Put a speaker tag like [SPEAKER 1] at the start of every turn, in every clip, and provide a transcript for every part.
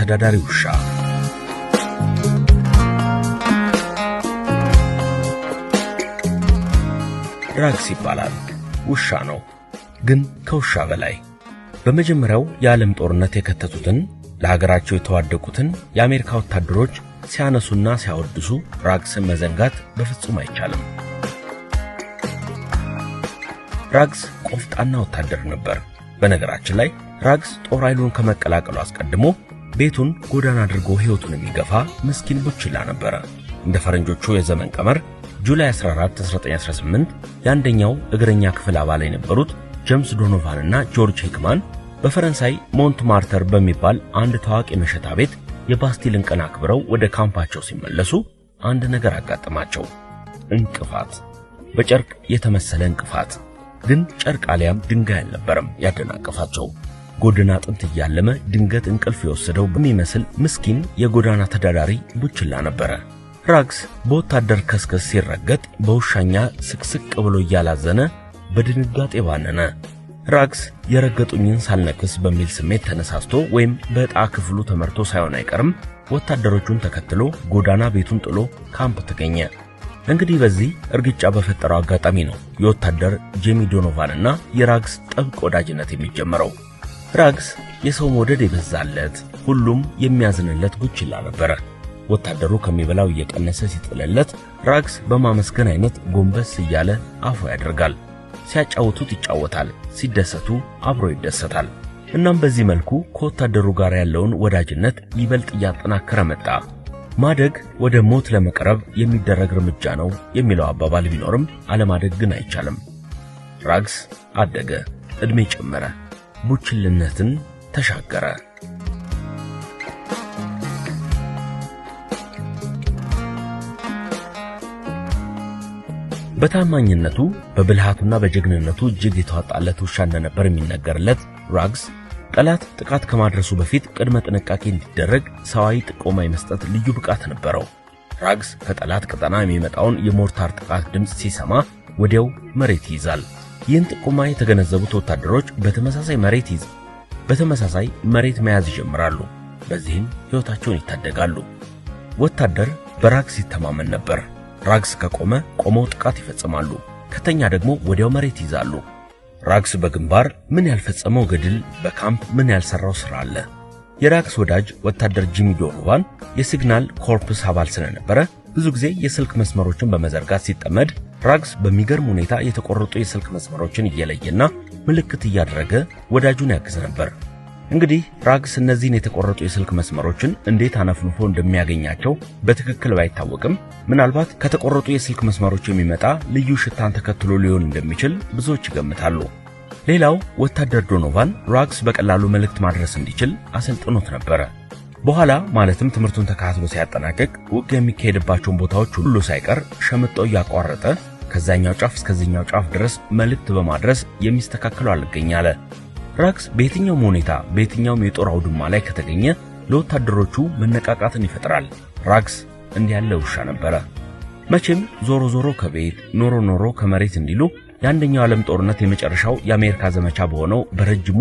[SPEAKER 1] ተዳዳሪ ውሻ። ራግስ ይባላል። ውሻ ነው፣ ግን ከውሻ በላይ። በመጀመሪያው የዓለም ጦርነት የከተቱትን ለሀገራቸው የተዋደቁትን የአሜሪካ ወታደሮች ሲያነሱና ሲያወድሱ ራግስን መዘንጋት በፍጹም አይቻልም። ራግስ ቆፍጣና ወታደር ነበር። በነገራችን ላይ ራግስ ጦር ኃይሉን ከመቀላቀሉ አስቀድሞ ቤቱን ጎዳና አድርጎ ሕይወቱን የሚገፋ ምስኪን ቡችላ ነበረ። እንደ ፈረንጆቹ የዘመን ቀመር ጁላይ 14 1918 የአንደኛው እግረኛ ክፍል አባል የነበሩት ጄምስ ዶኖቫን እና ጆርጅ ሂክማን በፈረንሳይ ሞንትማርተር በሚባል አንድ ታዋቂ መሸታ ቤት የባስቲልን ቀን አክብረው ወደ ካምፓቸው ሲመለሱ አንድ ነገር አጋጠማቸው። እንቅፋት፣ በጨርቅ የተመሰለ እንቅፋት። ግን ጨርቅ አሊያም ድንጋይ አልነበረም ያደናቀፋቸው። ጎድና አጥንት እያለመ ድንገት እንቅልፍ የወሰደው በሚመስል ምስኪን የጎዳና ተዳዳሪ ቡችላ ነበረ። ራግስ በወታደር ከስከስ ሲረገጥ በውሻኛ ስቅስቅ ብሎ እያላዘነ በድንጋጤ ባነነ። ራግስ የረገጡኝን ሳልነክስ በሚል ስሜት ተነሳስቶ ወይም በዕጣ ክፍሉ ተመርቶ ሳይሆን አይቀርም ወታደሮቹን ተከትሎ ጎዳና ቤቱን ጥሎ ካምፕ ተገኘ። እንግዲህ በዚህ እርግጫ በፈጠረው አጋጣሚ ነው የወታደር ጄሚ ዶኖቫንና የራግስ ጥብቅ ወዳጅነት የሚጀምረው። ራግስ የሰው መውደድ የበዛለት ሁሉም የሚያዝንለት ቡችላ ነበረ። ወታደሩ ከሚበላው እየቀነሰ ሲጥለለት ራግስ በማመስገን አይነት ጎንበስ እያለ አፉ ያደርጋል። ሲያጫውቱት ይጫወታል፣ ሲደሰቱ አብሮ ይደሰታል። እናም በዚህ መልኩ ከወታደሩ ጋር ያለውን ወዳጅነት ይበልጥ እያጠናከረ መጣ። ማደግ ወደ ሞት ለመቅረብ የሚደረግ እርምጃ ነው የሚለው አባባል ቢኖርም አለማደግ ግን አይቻልም። ራግስ አደገ፣ እድሜ ጨመረ፣ ቡችልነትን ተሻገረ። በታማኝነቱ በብልሃቱና በጀግንነቱ እጅግ የተዋጣለት ውሻ እንደነበር የሚነገርለት ራግስ ጠላት ጥቃት ከማድረሱ በፊት ቅድመ ጥንቃቄ እንዲደረግ ሰዋዊ ጥቆማ የመስጠት ልዩ ብቃት ነበረው። ራግስ ከጠላት ቀጠና የሚመጣውን የሞርታር ጥቃት ድምፅ ሲሰማ ወዲያው መሬት ይይዛል። ይህን ጥቆማ የተገነዘቡት ወታደሮች በተመሳሳይ መሬት መያዝ ይጀምራሉ። በዚህም ሕይወታቸውን ይታደጋሉ። ወታደር በራግስ ይተማመን ነበር። ራግስ ከቆመ ቆመው ጥቃት ይፈጽማሉ፣ ከተኛ ደግሞ ወዲያው መሬት ይይዛሉ። ራግስ በግንባር ምን ያልፈጸመው ገድል፣ በካምፕ ምን ያልሰራው ሥራ አለ። የራግስ ወዳጅ ወታደር ጂሚ ዶኖቫን የሲግናል ኮርፕስ አባል ስለነበረ ብዙ ጊዜ የስልክ መስመሮችን በመዘርጋት ሲጠመድ ራግስ በሚገርም ሁኔታ የተቆረጡ የስልክ መስመሮችን እየለየና ምልክት እያደረገ ወዳጁን ያግዝ ነበር። እንግዲህ ራግስ እነዚህን የተቆረጡ የስልክ መስመሮችን እንዴት አነፍንፎ እንደሚያገኛቸው በትክክል ባይታወቅም ምናልባት ከተቆረጡ የስልክ መስመሮች የሚመጣ ልዩ ሽታን ተከትሎ ሊሆን እንደሚችል ብዙዎች ይገምታሉ። ሌላው ወታደር ዶኖቫን ራግስ በቀላሉ መልእክት ማድረስ እንዲችል አሰልጥኖት ነበረ። በኋላ ማለትም ትምህርቱን ተከታትሎ ሲያጠናቅቅ ውጊያ የሚካሄድባቸውን ቦታዎች ሁሉ ሳይቀር ሸምጦ እያቋረጠ ከዛኛው ጫፍ እስከዚህኛው ጫፍ ድረስ መልእክት በማድረስ የሚስተካከለው አልገኛለ። ራግስ በየትኛውም ሁኔታ በየትኛውም የጦር አውድማ ላይ ከተገኘ ለወታደሮቹ መነቃቃትን ይፈጥራል። ራግስ እንዲህ ያለ ውሻ ነበረ። መቼም ዞሮ ዞሮ ከቤት ኖሮ ከመሬት እንዲሉ የአንደኛው ዓለም ጦርነት የመጨረሻው የአሜሪካ ዘመቻ በሆነው በረጅሙ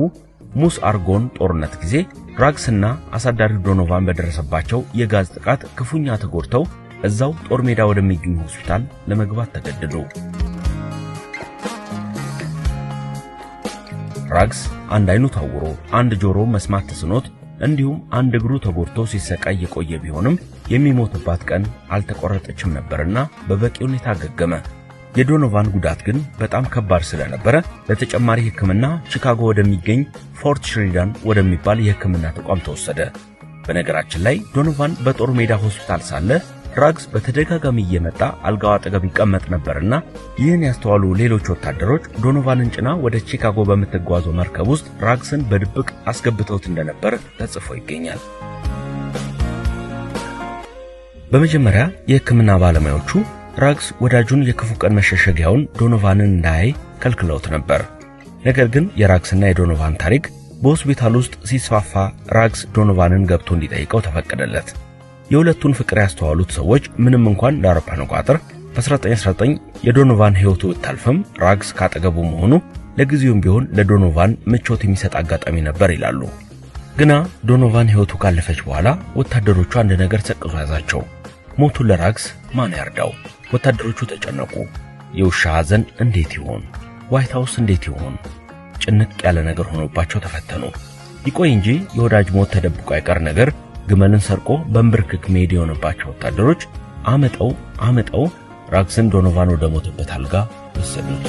[SPEAKER 1] ሙስ አርጎን ጦርነት ጊዜ ራግስና አሳዳሪ ዶኖቫን በደረሰባቸው የጋዝ ጥቃት ክፉኛ ተጎድተው እዛው ጦር ሜዳ ወደሚገኝ ሆስፒታል ለመግባት ተገደዱ። ራግስ አንድ አይኑ ታውሮ አንድ ጆሮ መስማት ተስኖት እንዲሁም አንድ እግሩ ተጎድቶ ሲሰቃይ የቆየ ቢሆንም የሚሞትባት ቀን አልተቆረጠችም ነበርና በበቂ ሁኔታ አገገመ። የዶኖቫን ጉዳት ግን በጣም ከባድ ስለነበረ ለተጨማሪ ሕክምና ቺካጎ ወደሚገኝ ፎርት ሽሪዳን ወደሚባል የሕክምና ተቋም ተወሰደ። በነገራችን ላይ ዶኖቫን በጦር ሜዳ ሆስፒታል ሳለ ራግስ በተደጋጋሚ እየመጣ አልጋው አጠገብ ይቀመጥ ነበርና ይህን ያስተዋሉ ሌሎች ወታደሮች ዶኖቫንን ጭና ወደ ቺካጎ በምትጓዘው መርከብ ውስጥ ራግስን በድብቅ አስገብተውት እንደነበር ተጽፎ ይገኛል። በመጀመሪያ የሕክምና ባለሙያዎቹ ራግስ ወዳጁን የክፉ ቀን መሸሸጊያውን ዶኖቫንን እንዳያይ ከልክለውት ነበር። ነገር ግን የራግስና የዶኖቫን ታሪክ በሆስፒታል ውስጥ ሲስፋፋ ራግስ ዶኖቫንን ገብቶ እንዲጠይቀው ተፈቀደለት። የሁለቱን ፍቅር ያስተዋሉት ሰዎች ምንም እንኳን ለአውሮፓውያን አቆጣጠር በ1919 የዶኖቫን ሕይወቱ ብታልፍም ራግስ ካጠገቡ መሆኑ ለጊዜውም ቢሆን ለዶኖቫን ምቾት የሚሰጥ አጋጣሚ ነበር ይላሉ። ግና ዶኖቫን ሕይወቱ ካለፈች በኋላ ወታደሮቹ አንድ ነገር ሰቅዞ ያዛቸው። ሞቱን ለራግስ ማን ያርዳው? ወታደሮቹ ተጨነቁ። የውሻ ሐዘን እንዴት ይሆን? ዋይት ሃውስ እንዴት ይሆን? ጭንቅ ያለ ነገር ሆኖባቸው ተፈተኑ። ይቆይ እንጂ የወዳጅ ሞት ተደብቆ አይቀር ነገር ግመልን ሰርቆ በእንብርክክ መሄድ የሆነባቸው ወታደሮች አመጠው ራግስን ዶኖቫን ወደ ሞተበት አልጋ ወሰዱት።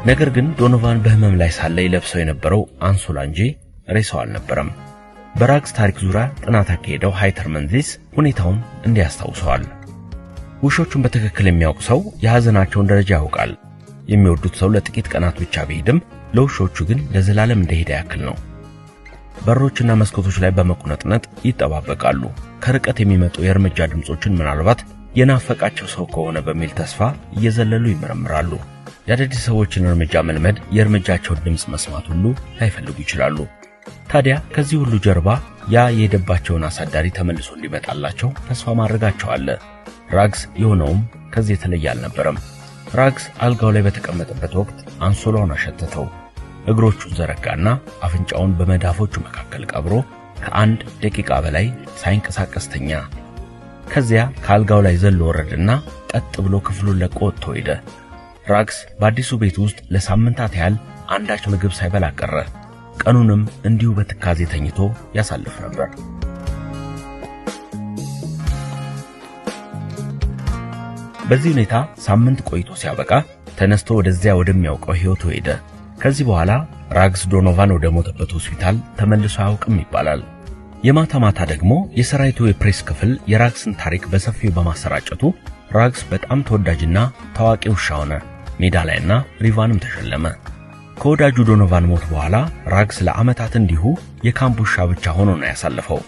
[SPEAKER 1] ነገር ግን ዶኖቫን በህመም ላይ ሳለ ይለብሰው የነበረው አንሶላ እንጂ ሬሳው አልነበረም። በራግስ ታሪክ ዙሪያ ጥናት ያካሄደው ሃይተር መንዚስ ሁኔታውን እንዲያስታውሰዋል። ውሾቹን በትክክል የሚያውቅ ሰው የሐዘናቸውን ደረጃ ያውቃል። የሚወዱት ሰው ለጥቂት ቀናት ብቻ ቢሄድም ለውሾቹ ግን ለዘላለም እንደሄደ ያክል ነው። በሮችና መስኮቶች ላይ በመቁነጥነጥ ይጠባበቃሉ። ከርቀት የሚመጡ የእርምጃ ድምጾችን ምናልባት የናፈቃቸው ሰው ከሆነ በሚል ተስፋ እየዘለሉ ይመረምራሉ። የአዳዲስ ሰዎችን እርምጃ መልመድ የእርምጃቸውን ድምጽ መስማት ሁሉ ላይፈልጉ ይችላሉ። ታዲያ ከዚህ ሁሉ ጀርባ ያ የሄደባቸውን አሳዳሪ ተመልሶ እንዲመጣላቸው ተስፋ ማድረጋቸው አለ። ራግስ የሆነውም ከዚህ የተለየ አልነበረም። ራግስ አልጋው ላይ በተቀመጠበት ወቅት አንሶላውን አሸተተው። እግሮቹን ዘረጋና አፍንጫውን በመዳፎቹ መካከል ቀብሮ ከአንድ ደቂቃ በላይ ሳይንቀሳቀስ ተኛ። ከዚያ ከአልጋው ላይ ዘሎ ወረደና ቀጥ ብሎ ክፍሉን ለቆ ወጥቶ ሄደ። ራግስ በአዲሱ ቤት ውስጥ ለሳምንታት ያህል አንዳች ምግብ ሳይበላ ቀረ። ቀኑንም እንዲሁ በትካዜ ተኝቶ ያሳልፍ ነበር። በዚህ ሁኔታ ሳምንት ቆይቶ ሲያበቃ ተነስቶ ወደዚያ ወደሚያውቀው ሕይወቱ ሄደ። ከዚህ በኋላ ራግስ ዶኖቫን ወደ ሞተበት ሆስፒታል ተመልሶ አያውቅም ይባላል። የማታ ማታ ደግሞ የሰራዊቱ የፕሬስ ክፍል የራግስን ታሪክ በሰፊው በማሰራጨቱ ራግስ በጣም ተወዳጅና ታዋቂ ውሻ ሆነ። ሜዳሊያና ሪቫንም ተሸለመ። ከወዳጁ ዶኖቫን ሞት በኋላ ራግስ ለዓመታት እንዲሁ የካምፕ ውሻ ብቻ ሆኖ ነው ያሳለፈው።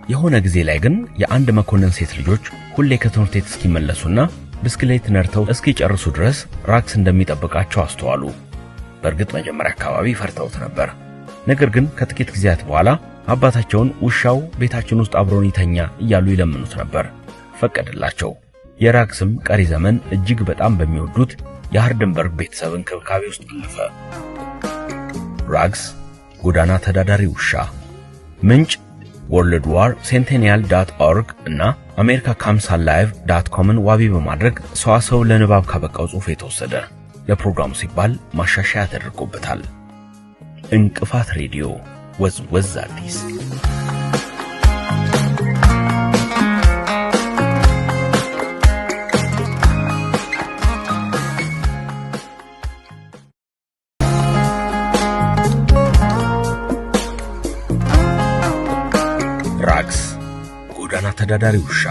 [SPEAKER 1] የሆነ ጊዜ ላይ ግን የአንድ መኮንን ሴት ልጆች ሁሌ ከትምህርት ቤት እስኪመለሱና ብስክሌት ነርተው እስኪጨርሱ ድረስ ራግስ እንደሚጠብቃቸው አስተዋሉ። በእርግጥ መጀመሪያ አካባቢ ፈርተውት ነበር። ነገር ግን ከጥቂት ጊዜያት በኋላ አባታቸውን ውሻው ቤታችን ውስጥ አብሮን ይተኛ እያሉ ይለምኑት ነበር። ፈቀደላቸው። የራግስም ቀሪ ዘመን እጅግ በጣም በሚወዱት የሃርደንበርግ ቤተሰብ እንክብካቤ ውስጥ አለፈ። ራግስ ጎዳና ተዳዳሪ ውሻ። ምንጭ worldwarcentennial.org እና americacomesallive.comን ዋቢ በማድረግ ሰዋሰው ለንባብ ካበቃው ጽሑፍ የተወሰደ። ለፕሮግራሙ ሲባል ማሻሻያ ተደርጎበታል። እንቅፋት ሬዲዮ ወዝ አዲስ። ራግስ ጎዳና ተዳዳሪ ውሻ።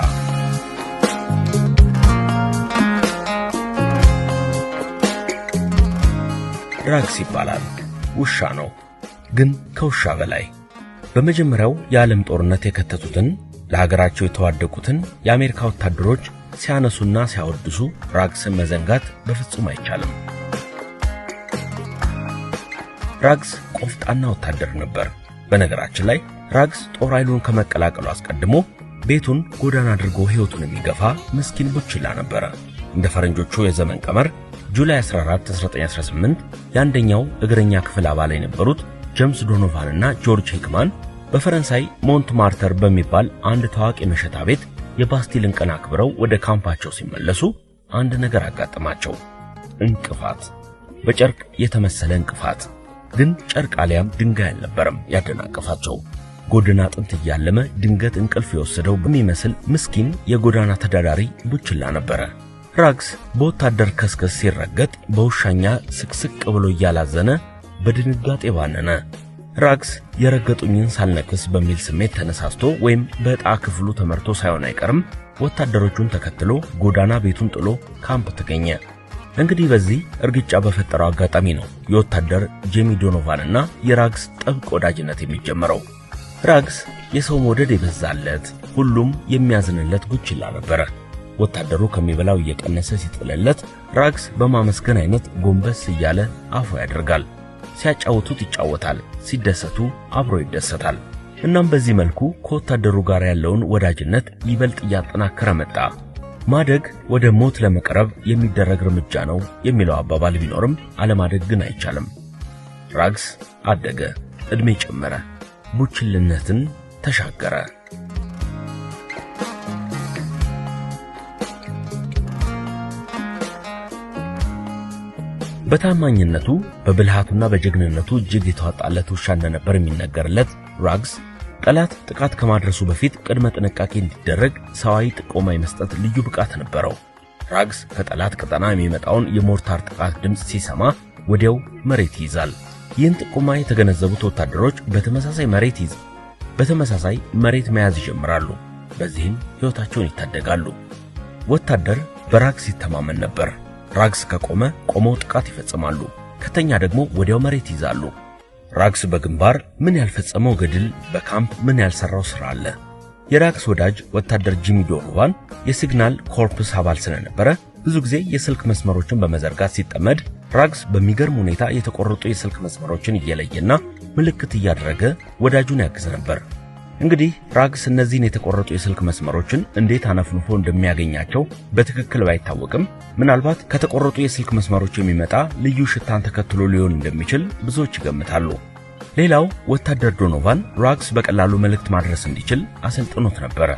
[SPEAKER 1] ራግስ ይባላል። ውሻ ነው፣ ግን ከውሻ በላይ። በመጀመሪያው የዓለም ጦርነት የከተቱትን ለሀገራቸው የተዋደቁትን የአሜሪካ ወታደሮች ሲያነሱና ሲያወድሱ ራግስን መዘንጋት በፍጹም አይቻልም። ራግስ ቆፍጣና ወታደር ነበር። በነገራችን ላይ ራግስ ጦር ኃይሉን ከመቀላቀሉ አስቀድሞ ቤቱን ጎዳና አድርጎ ሕይወቱን የሚገፋ ምስኪን ቡችላ ነበር። እንደ ፈረንጆቹ የዘመን ቀመር ጁላይ 14 1918 የአንደኛው እግረኛ ክፍል አባል የነበሩት ጄምስ ዶኖቫን እና ጆርጅ ሂክማን በፈረንሳይ ሞንትማርተር በሚባል አንድ ታዋቂ መሸታ ቤት የባስቲልን ቀን አክብረው ወደ ካምፓቸው ሲመለሱ አንድ ነገር አጋጠማቸው። እንቅፋት፣ በጨርቅ የተመሰለ እንቅፋት። ግን ጨርቅ አሊያም ድንጋይ አልነበረም ያደናቀፋቸው። ጎድና አጥንት እያለመ ድንገት እንቅልፍ የወሰደው በሚመስል ምስኪን የጎዳና ተዳዳሪ ቡችላ ነበረ። ራግስ በወታደር ከስከስ ሲረገጥ በውሻኛ ስቅስቅ ብሎ እያላዘነ በድንጋጤ ባነነ። ራግስ የረገጡኝን ሳልነክስ በሚል ስሜት ተነሳስቶ ወይም በዕጣ ክፍሉ ተመርቶ ሳይሆን አይቀርም ወታደሮቹን ተከትሎ ጎዳና ቤቱን ጥሎ ካምፕ ተገኘ። እንግዲህ በዚህ እርግጫ በፈጠረው አጋጣሚ ነው የወታደር ጄሚ ዶኖቫንና የራግስ ጥብቅ ወዳጅነት የሚጀምረው። ራግስ የሰው መውደድ የበዛለት ሁሉም የሚያዝንለት ቡችላ ነበረ። ወታደሩ ከሚበላው እየቀነሰ ሲጥለለት ራግስ በማመስገን አይነት ጎንበስ እያለ አፉ ያደርጋል። ሲያጫውቱት ይጫወታል፣ ሲደሰቱ አብሮ ይደሰታል። እናም በዚህ መልኩ ከወታደሩ ጋር ያለውን ወዳጅነት ይበልጥ እያጠናከረ መጣ። ማደግ ወደ ሞት ለመቅረብ የሚደረግ እርምጃ ነው የሚለው አባባል ቢኖርም አለማደግ ግን አይቻልም። ራግስ አደገ፣ እድሜ ጨመረ፣ ቡችልነትን ተሻገረ። በታማኝነቱ በብልሃቱና በጀግንነቱ እጅግ የተዋጣለት ውሻ እንደነበር የሚነገርለት ራግስ ጠላት ጥቃት ከማድረሱ በፊት ቅድመ ጥንቃቄ እንዲደረግ ሰዋዊ ጥቆማ የመስጠት ልዩ ብቃት ነበረው። ራግስ ከጠላት ቀጠና የሚመጣውን የሞርታር ጥቃት ድምጽ ሲሰማ ወዲያው መሬት ይይዛል። ይህን ጥቆማ የተገነዘቡት ወታደሮች በተመሳሳይ መሬት መያዝ ይጀምራሉ። በዚህም ሕይወታቸውን ይታደጋሉ። ወታደር በራግስ ይተማመን ነበር። ራግስ ከቆመ ቆመው ጥቃት ይፈጽማሉ፣ ከተኛ ደግሞ ወዲያው መሬት ይዛሉ። ራግስ በግንባር ምን ያልፈጸመው ገድል፣ በካምፕ ምን ያልሰራው ሥራ አለ። የራግስ ወዳጅ ወታደር ጂሚ ዶኖቫን የሲግናል ኮርፕስ አባል ስለነበረ ብዙ ጊዜ የስልክ መስመሮችን በመዘርጋት ሲጠመድ ራግስ በሚገርም ሁኔታ የተቆረጡ የስልክ መስመሮችን እየለየና ምልክት እያደረገ ወዳጁን ያግዝ ነበር። እንግዲህ ራግስ እነዚህን የተቆረጡ የስልክ መስመሮችን እንዴት አነፍንፎ እንደሚያገኛቸው በትክክል ባይታወቅም ምናልባት ከተቆረጡ የስልክ መስመሮች የሚመጣ ልዩ ሽታን ተከትሎ ሊሆን እንደሚችል ብዙዎች ይገምታሉ። ሌላው ወታደር ዶኖቫን ራግስ በቀላሉ መልእክት ማድረስ እንዲችል አሰልጥኖት ነበር።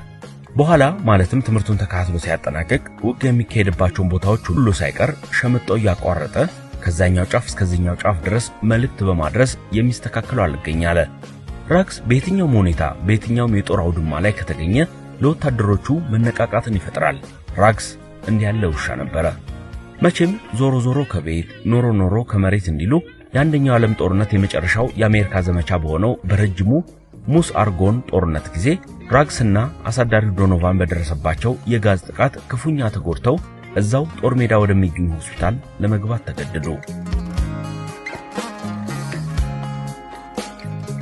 [SPEAKER 1] በኋላ ማለትም ትምህርቱን ተከታትሎ ሲያጠናቅቅ ውጊያ የሚካሄድባቸውን ቦታዎች ሁሉ ሳይቀር ሸምጦ ያቋረጠ ከዛኛው ጫፍ እስከዚህኛው ጫፍ ድረስ መልእክት በማድረስ የሚስተካከለው አልገኝ አለ። ራግስ በየትኛውም ሁኔታ በየትኛውም የጦር አውድማ ላይ ከተገኘ ለወታደሮቹ መነቃቃትን ይፈጥራል። ራግስ እንዲህ ያለ ውሻ ነበረ። መቼም ዞሮ ከቤት ኖሮ ከመሬት እንዲሉ የአንደኛው ዓለም ጦርነት የመጨረሻው የአሜሪካ ዘመቻ በሆነው በረጅሙ ሙስ አርጎን ጦርነት ጊዜ ራግስና አሳዳሪው ዶኖቫን በደረሰባቸው የጋዝ ጥቃት ክፉኛ ተጎድተው እዛው ጦር ሜዳ ወደሚገኝ ሆስፒታል ለመግባት ተገደዱ።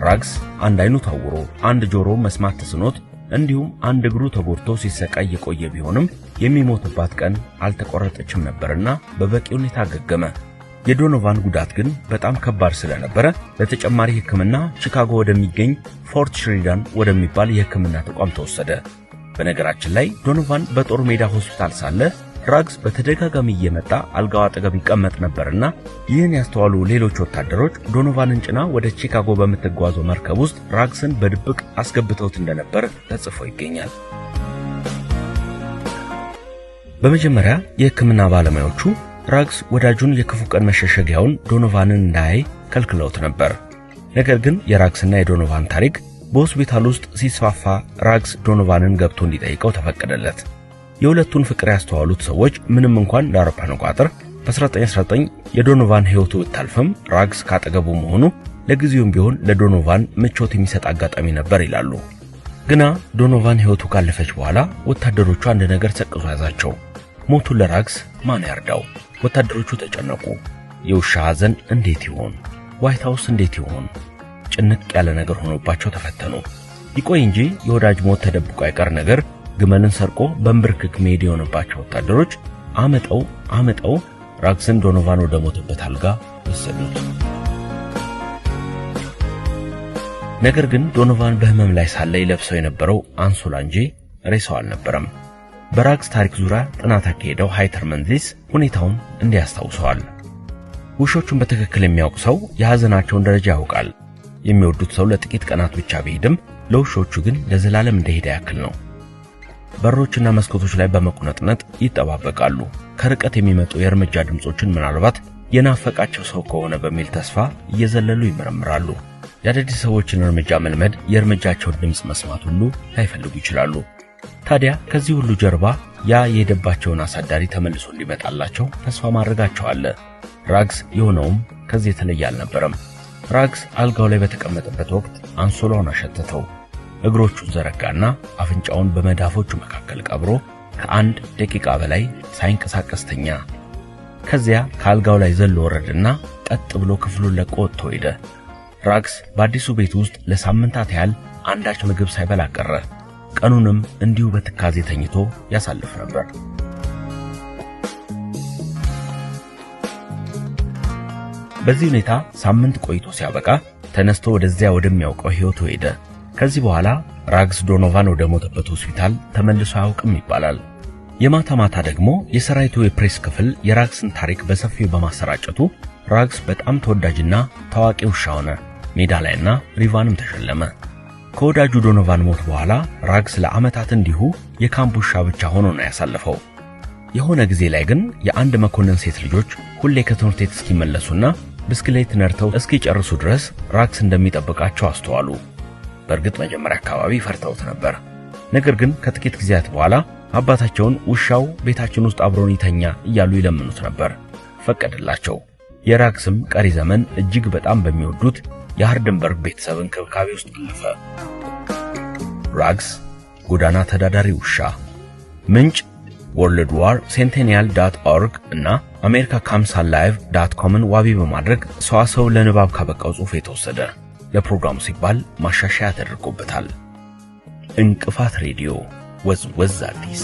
[SPEAKER 1] ራግስ አንድ አይኑ ታውሮ አንድ ጆሮ መስማት ተስኖት እንዲሁም አንድ እግሩ ተጎድቶ ሲሰቃይ የቆየ ቢሆንም የሚሞትባት ቀን አልተቆረጠችም ነበርና በበቂ ሁኔታ አገገመ። የዶኖቫን ጉዳት ግን በጣም ከባድ ስለነበረ ለተጨማሪ ሕክምና ቺካጎ ወደሚገኝ ፎርት ሽሪዳን ወደሚባል የሕክምና ተቋም ተወሰደ። በነገራችን ላይ ዶኖቫን በጦር ሜዳ ሆስፒታል ሳለ ራግስ በተደጋጋሚ እየመጣ አልጋው አጠገብ ይቀመጥ ነበርና ይህን ያስተዋሉ ሌሎች ወታደሮች ዶኖቫንን ጭና ወደ ቺካጎ በምትጓዘው መርከብ ውስጥ ራግስን በድብቅ አስገብተውት እንደነበር ተጽፎ ይገኛል። በመጀመሪያ የሕክምና ባለሙያዎቹ ራግስ ወዳጁን የክፉ ቀን መሸሸጊያውን ዶኖቫንን እንዳያይ ከልክለውት ነበር። ነገር ግን የራግስና የዶኖቫን ታሪክ በሆስፒታል ውስጥ ሲስፋፋ ራግስ ዶኖቫንን ገብቶ እንዲጠይቀው ተፈቀደለት። የሁለቱን ፍቅር ያስተዋሉት ሰዎች ምንም እንኳን ለአውሮፓውያን አቆጣጠር በ1919 የዶኖቫን ሕይወቱ ብታልፍም ራግስ ካጠገቡ መሆኑ ለጊዜውም ቢሆን ለዶኖቫን ምቾት የሚሰጥ አጋጣሚ ነበር ይላሉ። ግና ዶኖቫን ሕይወቱ ካለፈች በኋላ ወታደሮቹ አንድ ነገር ሰቅዞ ያዛቸው። ሞቱን ለራግስ ማን ያርዳው? ወታደሮቹ ተጨነቁ። የውሻ ሐዘን እንዴት ይሆን? ዋይት ሃውስ እንዴት ይሆን? ጭንቅ ያለ ነገር ሆኖባቸው ተፈተኑ። ይቆይ እንጂ የወዳጅ ሞት ተደብቆ አይቀር ነገር ግመልን ሰርቆ በእንብርክክ መሄድ የሆነባቸው ወታደሮች አመጠው ራግስን ዶኖቫን ወደ ሞተበት አልጋ ወሰዱት። ነገር ግን ዶኖቫን በህመም ላይ ሳለ ይለብሰው የነበረው አንሶላ እንጂ ሬሳው አልነበረም። በራግስ ታሪክ ዙሪያ ጥናት ያካሄደው ሃይተር መንዝሊስ ሁኔታውን እንዲያስታውሰዋል። ውሾቹን በትክክል የሚያውቅ ሰው የሐዘናቸውን ደረጃ ያውቃል። የሚወዱት ሰው ለጥቂት ቀናት ብቻ ቢሄድም ለውሾቹ ግን ለዘላለም እንደሄደ ያክል ነው። በሮችና መስኮቶች ላይ በመቁነጥነጥ ይጠባበቃሉ። ከርቀት የሚመጡ የእርምጃ ድምጾችን ምናልባት የናፈቃቸው ሰው ከሆነ በሚል ተስፋ እየዘለሉ ይመረምራሉ። የአዳዲስ ሰዎችን እርምጃ መልመድ የእርምጃቸውን ድምጽ መስማት ሁሉ ላይፈልጉ ይችላሉ። ታዲያ ከዚህ ሁሉ ጀርባ ያ የሄደባቸውን አሳዳሪ ተመልሶ እንዲመጣላቸው ተስፋ ማድረጋቸው አለ። ራግስ የሆነውም ከዚህ የተለየ አልነበረም። ራግስ አልጋው ላይ በተቀመጠበት ወቅት አንሶላውን አሸተተው። እግሮቹን ዘረጋና አፍንጫውን በመዳፎቹ መካከል ቀብሮ ከአንድ ደቂቃ በላይ ሳይንቀሳቀስ ተኛ። ከዚያ ከአልጋው ላይ ዘሎ ወረደና ቀጥ ብሎ ክፍሉን ለቆ ወጥቶ ሄደ። ራግስ በአዲሱ ቤት ውስጥ ለሳምንታት ያህል አንዳች ምግብ ሳይበላ ቀረ። ቀኑንም እንዲሁ በትካዜ ተኝቶ ያሳልፍ ነበር። በዚህ ሁኔታ ሳምንት ቆይቶ ሲያበቃ ተነስቶ ወደዚያ ወደሚያውቀው ሕይወቱ ሄደ። ከዚህ በኋላ ራግስ ዶኖቫን ወደ ሞተበት ሆስፒታል ተመልሶ አያውቅም ይባላል። የማታ ማታ ደግሞ የሰራዊቱ የፕሬስ ክፍል የራግስን ታሪክ በሰፊው በማሰራጨቱ ራግስ በጣም ተወዳጅና ታዋቂ ውሻ ሆነ። ሜዳሊያና ሪቫንም ተሸለመ። ከወዳጁ ዶኖቫን ሞት በኋላ ራግስ ለዓመታት እንዲሁ የካምፕ ውሻ ብቻ ሆኖ ነው ያሳለፈው። የሆነ ጊዜ ላይ ግን የአንድ መኮንን ሴት ልጆች ሁሌ ከትምህርት ቤት እስኪመለሱና ብስክሌት ነርተው እስኪጨርሱ ድረስ ራግስ እንደሚጠብቃቸው አስተዋሉ። በእርግጥ መጀመሪያ አካባቢ ፈርተውት ነበር። ነገር ግን ከጥቂት ጊዜያት በኋላ አባታቸውን ውሻው ቤታችን ውስጥ አብሮን ይተኛ እያሉ ይለምኑት ነበር። ፈቀደላቸው። የራግስም ቀሪ ዘመን እጅግ በጣም በሚወዱት የሃርደንበርግ ቤተሰብ እንክብካቤ ውስጥ አለፈ። ራግስ ጎዳና ተዳዳሪ ውሻ። ምንጭ worldwarcentennial.org እና americacomesallive.comን ዋቢ በማድረግ ሰዋሰው ለንባብ ካበቃው ጽሑፍ የተወሰደ። ለፕሮግራሙ ሲባል ማሻሻያ ተደርጎበታል። እንቅፋት ሬዲዮ ወዝ አዲስ